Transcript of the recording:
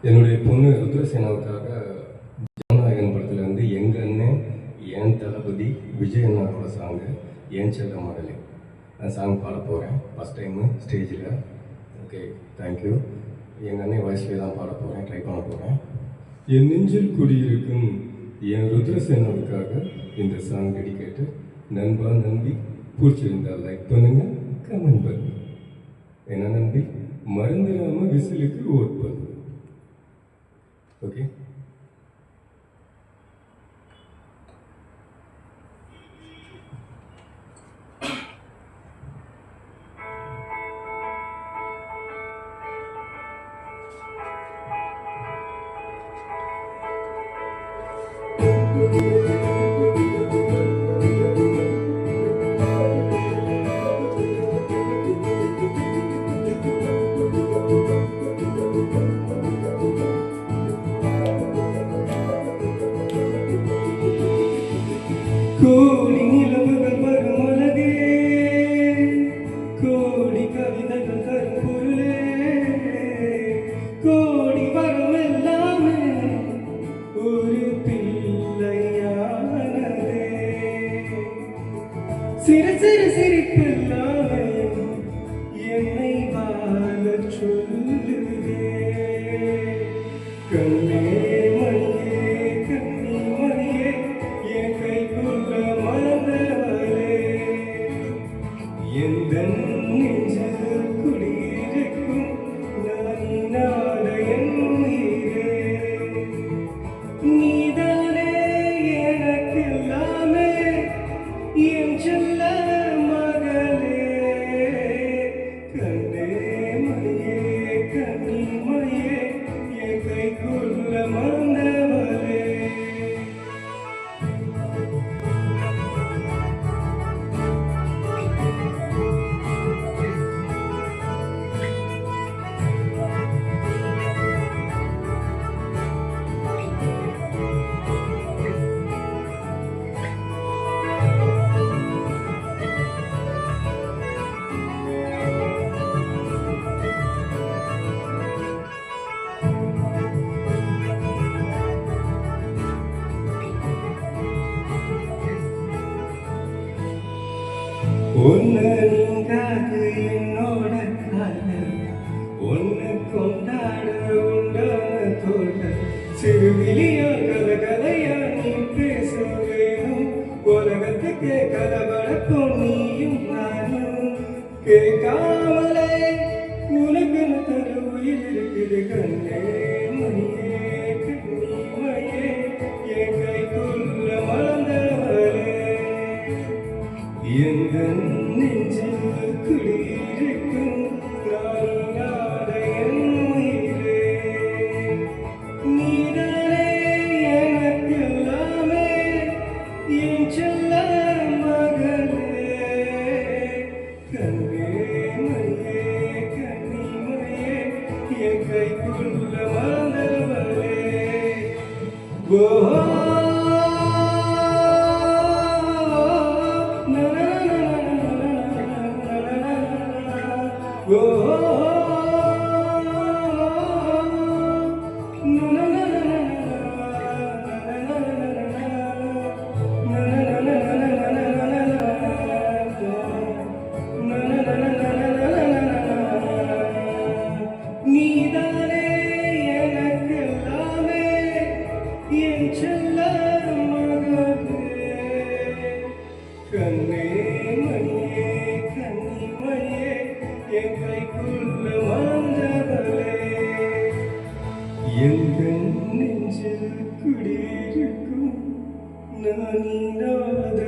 என்னுடைய பொண்ணு ருத்ரசேனாவுக்காக ஜனநாயகன் படத்தில் வந்து எங்கள் அண்ணன் என் தளபதி விஜய் அண்ணாரோட சாங்கு ஏன் செல்ல மாடலே அந்த சாங் பாட போகிறேன். ஃபஸ்ட் டைமு ஸ்டேஜில். Okay, thank you. எங்கள் அண்ணன் வாய்ஸ்லேயே தான் பாட போகிறேன், ட்ரை பண்ண போகிறேன். என் நெஞ்சில் குடியிருக்கும் என் ருத்ரசேனாவுக்காக இந்த சாங் டெடிகேட்டு. நண்பா நம்பி பிடிச்சிருந்தால் லைக் பண்ணுங்கள், கமெண்ட் பண்ணுங்கள். என்ன நம்பி மறந்துடாம விசிலுக்கு ஓட் பண்ணு. ஓகே, கோடி நிலவுகள் வரும் அழகே, கோடி கவிதைகள் தரும் பொருளே, கோடி வரும் எல்லாமே ஒரு பிள்ளையானதே. சிறு சிறு சிரிப்பெல்லாமே என்னை வாழச் சொல்லுதே. கண்ணே மணியே கண்ணி மணியே என் கைக்குள்ள மறந்தவளே, எந்த நெஞ்சில் குடியிருக்கும் நானினாத என் உயிரே. நீதானே எனக்கு எல்லாமே என் செல்ல மகளே. கண்ணே மணியே கண்ணி மணியே என் கைக்குள்ள மறந்தவளே. ஒன்னு நீங்காது என்னோட காதல், ஒன்னு கொண்டாட உண்டான தோழல். சிறுவிலியா கலகலையா நீ பேச வேணும், உலகத்துக்கு கலவழக்கும் நீயும் நானும். கேட்காமலே உனக்குன்னு தர உயிர் இருக்குது. கண்ணே மணியே கண்ணி மணியே என் கைக்குள்ள மறந்தவளே, எந்த நெஞ்சில் குடியிருக்கும் நானினாத என் உயிரே. நீதானே எனக்கு எல்லாமே என் செல்ல மகளே. கண்ணே மணியே கண்ணி மணியே என் கைக்குள்ள மறந்தவளே. ஓ நீதானே எனக்கு எல்லாமே என் செல்ல மகளே. கண்ணே மணியே கண்ணி மணியே என் கைக்குள்ள வாழ்ந்தவளே, எங்கள் நெஞ்சில் குடியிருக்கும் நானினாத